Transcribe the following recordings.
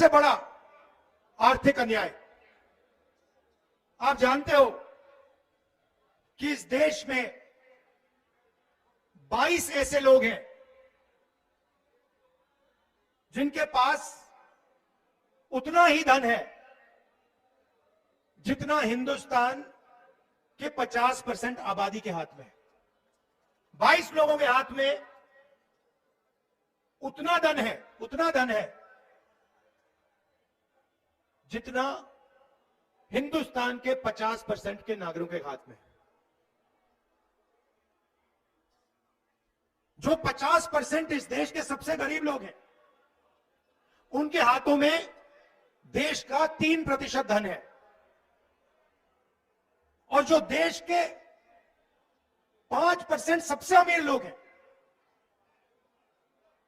सबसे बड़ा आर्थिक अन्याय। आप जानते हो कि इस देश में 22 ऐसे लोग हैं जिनके पास उतना ही धन है जितना हिंदुस्तान के 50% आबादी के हाथ में। 22 लोगों के हाथ में उतना धन है जितना हिंदुस्तान के 50% के नागरिकों के हाथ में। जो 50% इस देश के सबसे गरीब लोग हैं, उनके हाथों में देश का 3% धन है, और जो देश के 5% सबसे अमीर लोग हैं,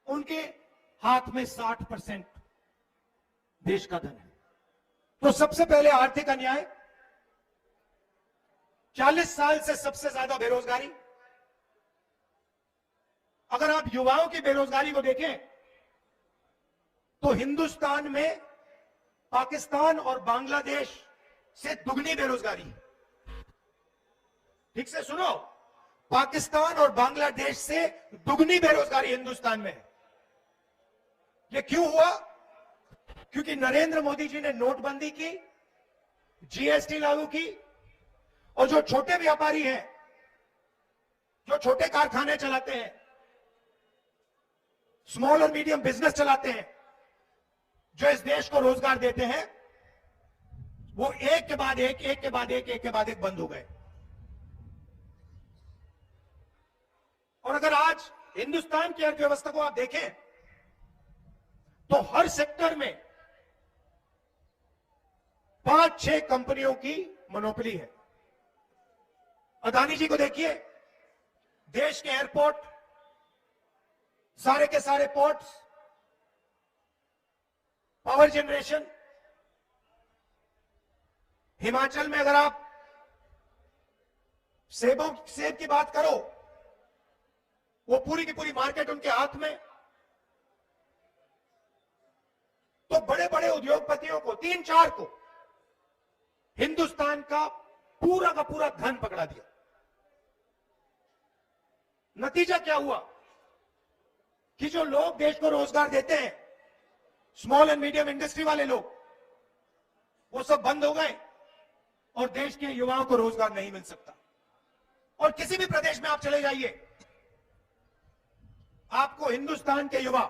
उनके हाथ में 60% देश का धन है। तो सबसे पहले आर्थिक अन्याय, 40 साल से सबसे ज्यादा बेरोजगारी। अगर आप युवाओं की बेरोजगारी को देखें तो हिंदुस्तान में पाकिस्तान और बांग्लादेश से दुगनी बेरोजगारी। ठीक से सुनो, पाकिस्तान और बांग्लादेश से दुगनी बेरोजगारी हिंदुस्तान में। यह क्यों हुआ? क्योंकि नरेंद्र मोदी जी ने नोटबंदी की, जीएसटी लागू की, और जो छोटे व्यापारी हैं, जो छोटे कारखाने चलाते हैं, स्मॉल और मीडियम बिजनेस चलाते हैं, जो इस देश को रोजगार देते हैं, वो एक के बाद एक बंद हो गए। और अगर आज हिंदुस्तान की अर्थव्यवस्था को आप देखें तो हर सेक्टर में 5-6 कंपनियों की मोनोपोली है। अदानी जी को देखिए, देश के एयरपोर्ट, सारे के सारे पोर्ट्स, पावर जनरेशन। हिमाचल में अगर आप सेब की बात करो, वो पूरी की पूरी मार्केट उनके हाथ में। तो बड़े बड़े उद्योगपतियों को, 3-4 को, हिंदुस्तान का पूरा धन पकड़ा दिया। नतीजा क्या हुआ कि जो लोग देश को रोजगार देते हैं, स्मॉल एंड मीडियम इंडस्ट्री वाले लोग, वो सब बंद हो गए और देश के युवाओं को रोजगार नहीं मिल सकता। और किसी भी प्रदेश में आप चले जाइए, आपको हिंदुस्तान के युवा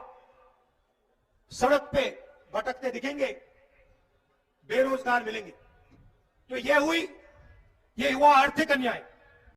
सड़क पे भटकते दिखेंगे, बेरोजगार मिलेंगे। तो यह हुआ आर्थिक अन्याय।